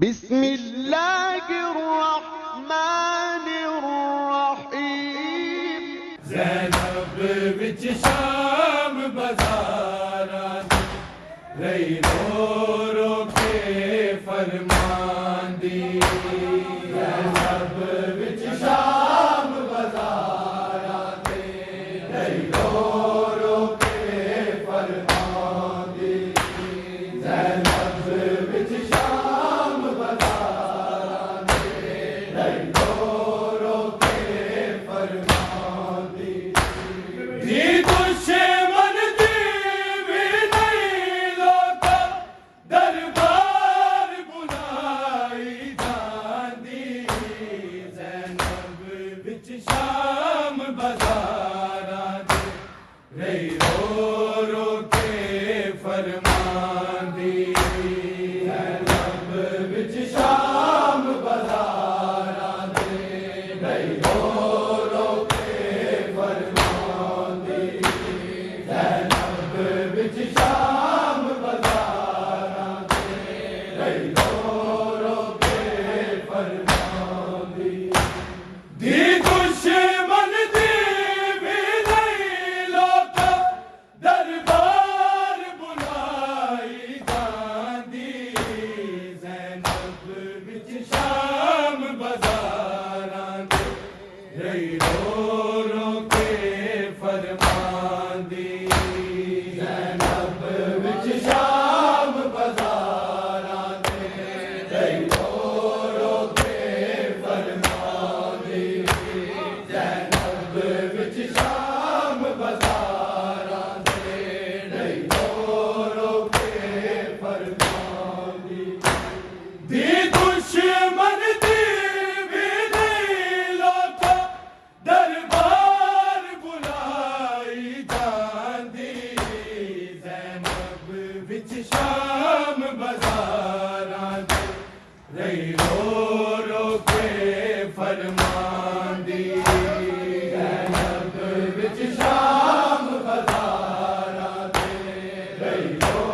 बिस्मिल्लाहिर्रहमानिर्रहीम। ज़ैनब विच शाम बाज़ारां रही रो रो के फरमांदी। ज़ैनब विच शाम बाज़ारां रही रो रो के फरमांदी। ज़ैनब विच शाम बाज़ारां रही रो रो के फरमांदी। दी दुश्मन दी भी नहीं लोका दरबार बुलाई जांदी। ज़ैनब विच शाम बाज़ारां रही रो रो के फरमांदी। ज़ैनब विच शाम बाज़ारां रही रो रो के फरमांदी। ज़ैनब विच शाम बाज़ारां रही रो रो के फरमांदी। दी दुश्मन दी भी नहीं लोका दरबार बुलाई जांदी। ज़ैनब विच शाम बाज़ारां रही रो रो के फरमांदी। ज़ैनब विच शाम बाज़ारां रही रो रो के फरमांदी। ज़ैनब विच शाम बाज़ारां रही रो रो के फरमांदी। दी दुश्मन दी भी नहीं लोका दरबार बुलाई जांदी। ज़ैनब विच शाम बाज़ारां रही रो रो के फरमांदी। ज़ैनब विच शाम बाज़ारां रही रो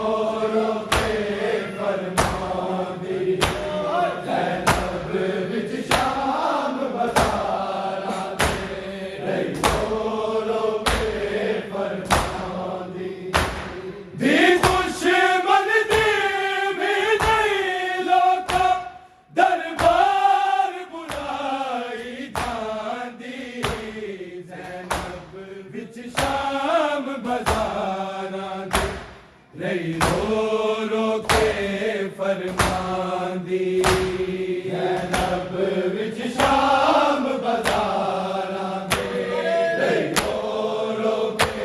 रो के फरमांदी। ज़ैनब विच शाम बाज़ारां रही रो रो के फरमांदी। दी दुश्मन दी भी नहीं लोका दरबार बुलाई जांदी। ज़ैनब विच शाम बाज़ारां रही रो रो के फरमांदी। ज़ैनब विच शाम बाज़ारां रही रो रो के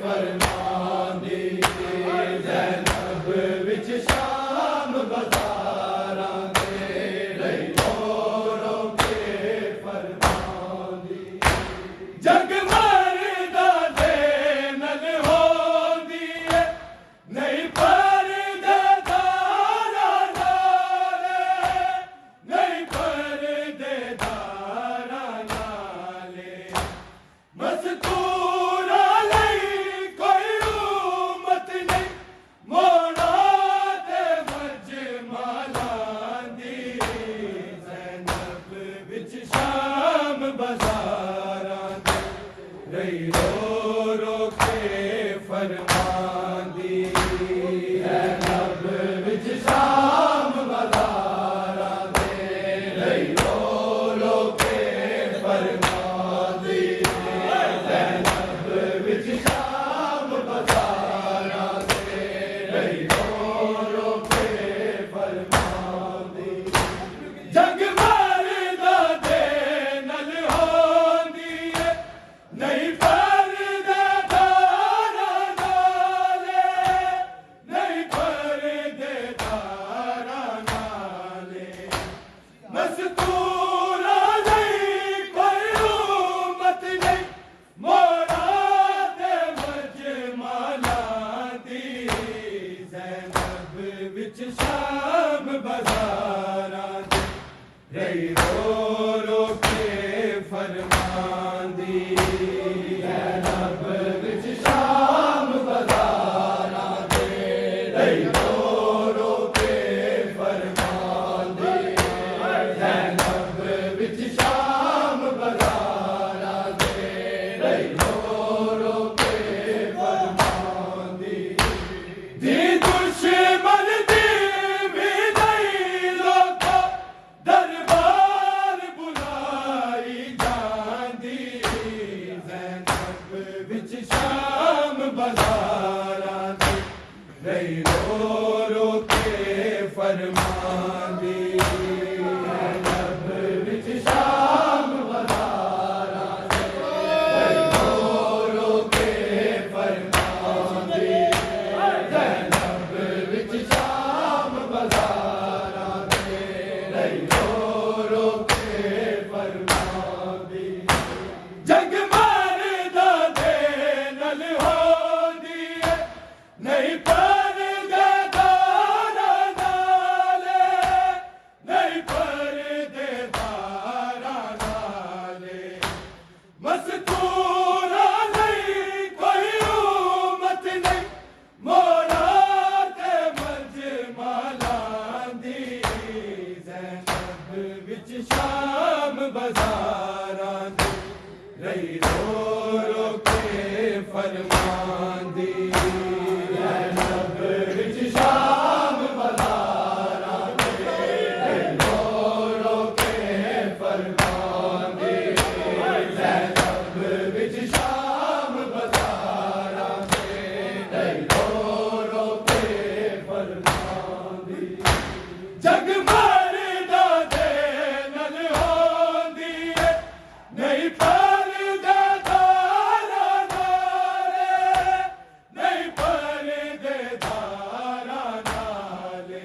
फरमांदी। ज़ैनब विच शाम बाज़ारां रही रो रो के फरमांदी। जग मरदा दे नल होंदी है नहीं परदेदारा नाले। नहीं परदेदारा नाले। मस्तूरा लई कोई उम्मत नहीं मोड़ा ते मजमालांदी। ज़ैनब विच शाम बाज़ारां रही रो रो के फरमांदी। ज़ैनब विच शाम बाज़ारां रही रो रो के फरमांदी। ज़ैनब विच शाम बाज़ारां रही रो रो के फरमांदी। जग मरदा दे नल होंदी है नहीं परदेदारा नाले। नहीं परदेदारा नाले। मस्तूरा नहीं कोई उम्मत नहीं मोड़ा ते मजमालांदी। ज़ैनब विच शाम बाज़ारां रही रो रो के फरमांदी। ज़ैनब विच शाम बाज़ारां रही रो रो के फरमांदी। दी ज़ैनब विच शाम बाज़ारां दे रो रो के फरमांदी ज़ैनब विच शाम बाज़ारां दे रो रो के फरमांदी जग मरदा दे नल होंदी है नहीं शाम बाज़ारां दे रही रो रो के फरमांदी ज़ैनब विच शाम बाज़ारां दे रही रो रो के फरमांदी ज़ैनब विच शाम बाज़ारां दे रही रो रो के फरमांदी जग नहीं पर्दे धारा नाले नहीं पर्दे धारा नाले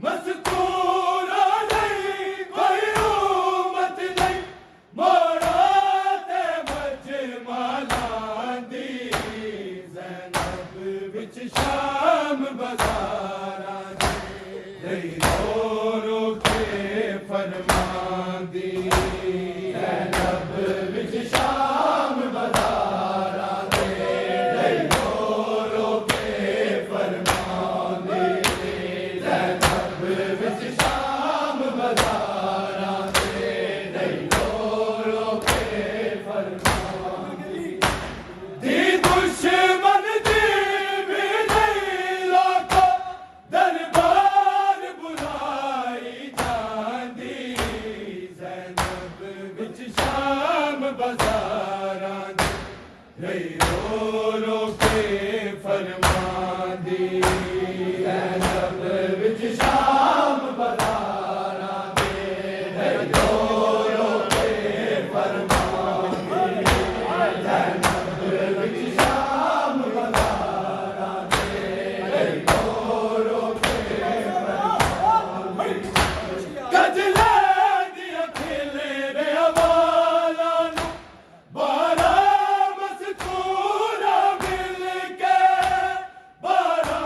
मस्तूरा नहीं कोई उम्मत नहीं मोड़ा ते मजमालांदी ज़ैनब विच शाम बाज़ारां दे रही रो रो के फरमांदी ज़ैनब विच शाम बाज़ारां दे रही रो रो के फरमांदी ज़ैनब विच शाम बाज़ारां दे रही रो रो के फरमांदी दी दुश्मन दी भी नहीं लोको दरबार बुलाई जांदी ज़ैनब विच शाम बाज़ारां दे रही रो रो के फरमांदी ज़ैनब विच शाम बाज़ारां दे रही रो रो के फरमांदी ज़ैनब विच शाम बाज़ारां दे रही रो रो के फरमांदी गजला दिया खिले रे वाला नू बारा मस्तूरा मिल के बारा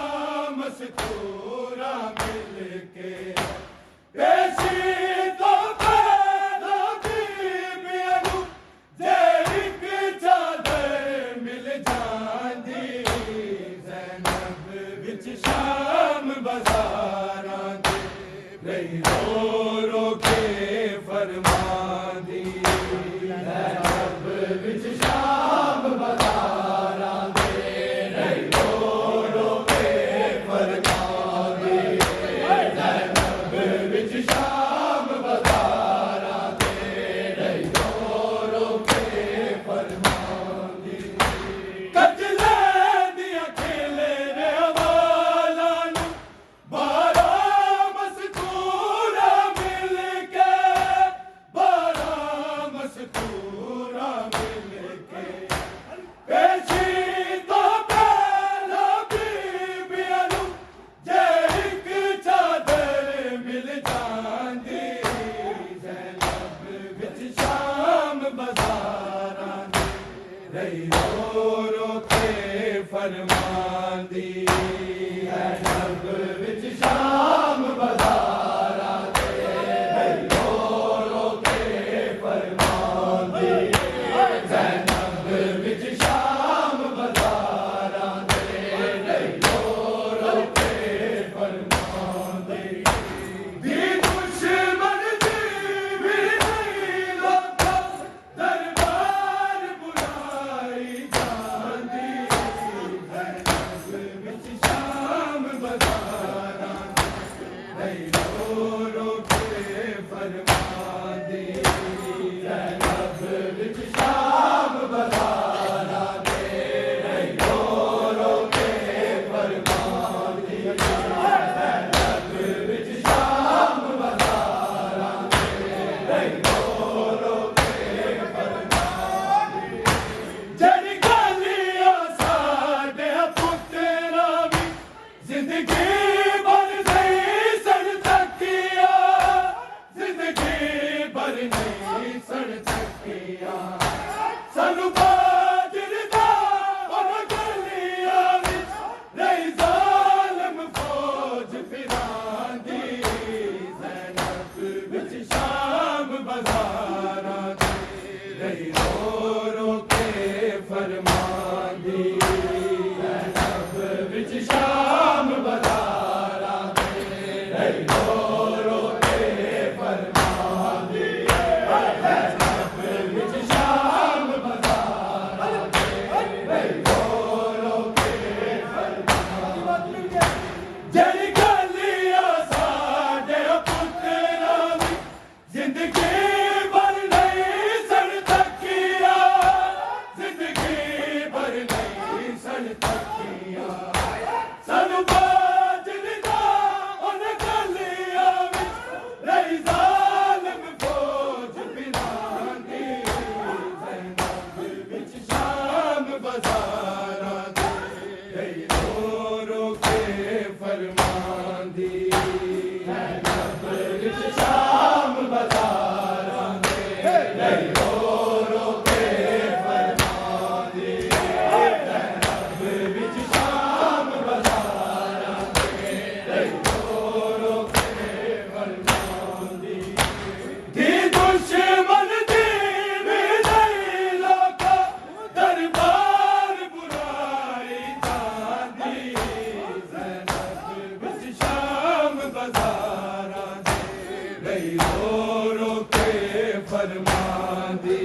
मस्तूरा मिल के पेशी तो पैदा बीबियां नू जे एक चादर मिल जांदी ज़ैनब विच शाम बाज़ारां दे रही रो रो के फरमांदी ज़ैनब विच शाम बाज़ारां दे रही रो रो के फरमांदी ज़ैनब विच शाम बाज़ारां दे रही रो रो के फरमांदी कजले दिया खिले रे वाला नू बारा मस्तूरा मिल के बारा मस्तूरा मिल के पेशी तो पैदा बीबियां नू जे एक चादर मिल जांदी ज़ैनब विच शाम बाज़ारां दे रही रो रो के फरमांदी ज़ैनब विच शाम बाज़ारां दे रही रो रो के फरमांदी ज़ैनब विच शाम बाज़ारां दे रही रो रो के फरमांदी दी दुश्मन दी भी नहीं लोको दरबार बुलाई जांदी ज़ैनब विच शाम बाज़ारां दे रही रो रो के फरमांदी ज़ैनब विच शाम बाज़ारां दे रही रो रो के फरमांदी ज़ैनब विच रो रो के फरमान दी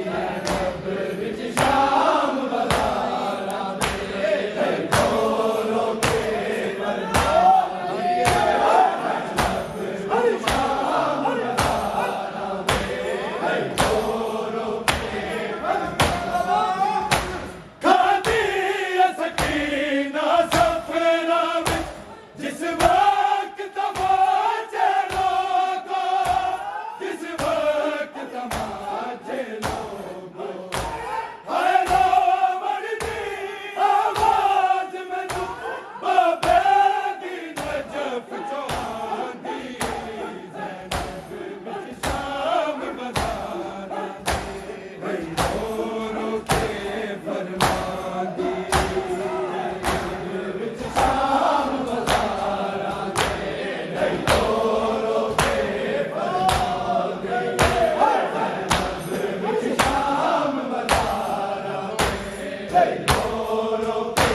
रब विच शाम बज़ारां दे रो रो के फरमान दी रब विच शाम बज़ारां दे रो रो के फरमान खादी सकीना सफरा विच जिस वक्त तमाचे लोगो जिस वक्त तमाचे लोगो हाय लो मरदी आवाज मैनू बाबे दी नजफ चौहादी ज़ैनब विच शाम बज़ारां दे रो रो के फरमान दी विच शाम बज़ारां दे रो रो के फरमान दी विच शाम बज़ारां दे रो रो के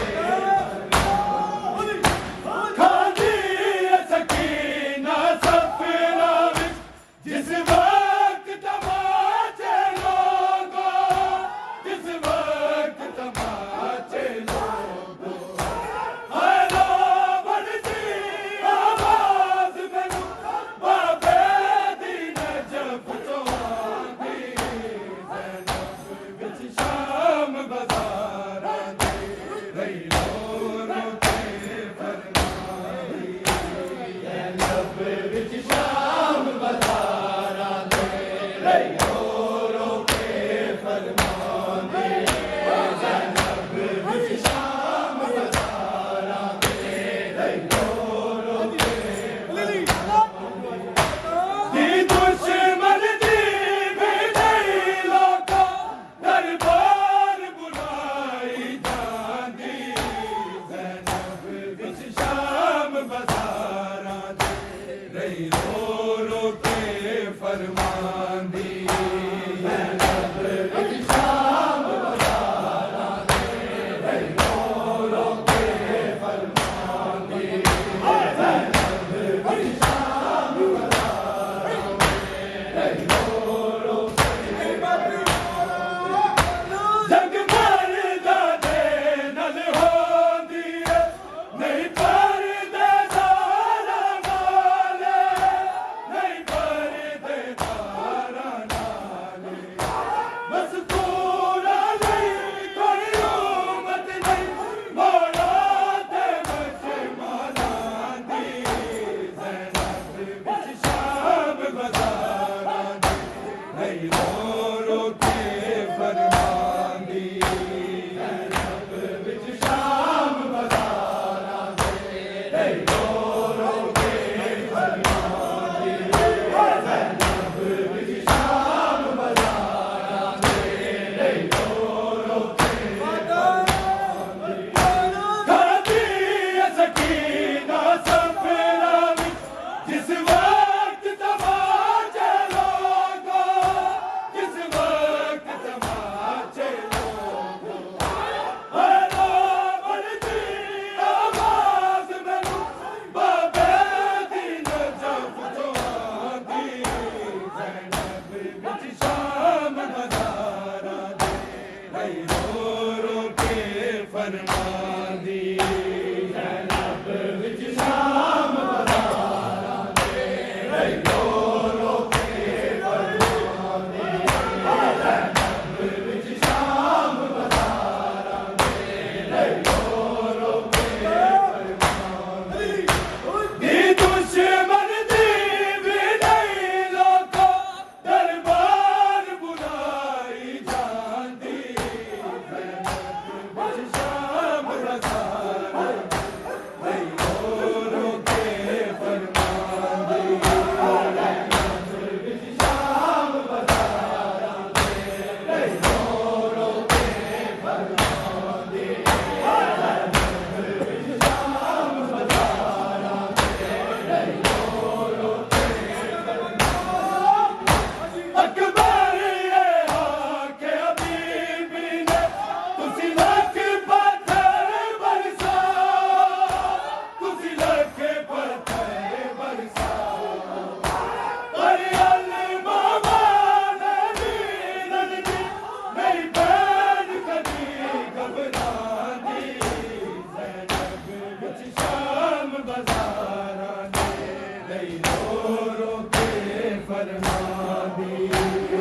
खादी सकीना सफरा विच जिस वक्त तमाचे लोगो जिस वक्त तमाचे लोगो हाय लो मरदी आवाज मैनू बाबे दी नजफ चौहादी ज़ैनब विच शाम बज़ारां दे रो रो के फरमान दी ज़ैनब विच शाम बज़ारां दे रो रो के फरमान दी ज़ैनब विच शाम बज़ारां दे रो रो के दी दुश्मन दी भी नहीं लोगो दरबार बुलाई जांदी ज़ैनब विच शाम बज़ारां दे रो रो के फरमान दी ज़ैनब विच शाम बज़ारां दे रो रो के फरमान दी ज़ैनब विच शाम बज़ारां दे रो रो के जग मरदा दे नल होंदी है नहीं परदे दारा नाले नहीं परदे दारा नाले मज़कूरा नहीं कोई उम्मत नहीं मौला ते मजमालां दी ज़ैनब विच शाम बज़ारां दे रो रो के फरमान दी ज़ैनब विच शाम बज़ारां दे रो रो के फरमान दी ज़ैनब विच शाम बज़ारां दे रो रो के फरमान दी खादी सकीना सफरा विच जिस वक्त तमाचे लोगो जिस वक्त तमाचे लोगो हाय लो मरदी आवाज मैनू बाबे दी नजफ चौहादी ज़ैनब विच शाम बज़ारां दे रो रो के फरमान दी ज़ैनब विच शाम बज़ारां दे रो रो के फरमान दी ज़ैनब विच शाम बज़ारां दे रो रो के फरमान दी दुश्मन दी भी नहीं लोगो दरबार बुलाई जांदी ज़ैनब विच शाम बज़ारां दे रो रो के फरमान दी रो रो के फरमा दी।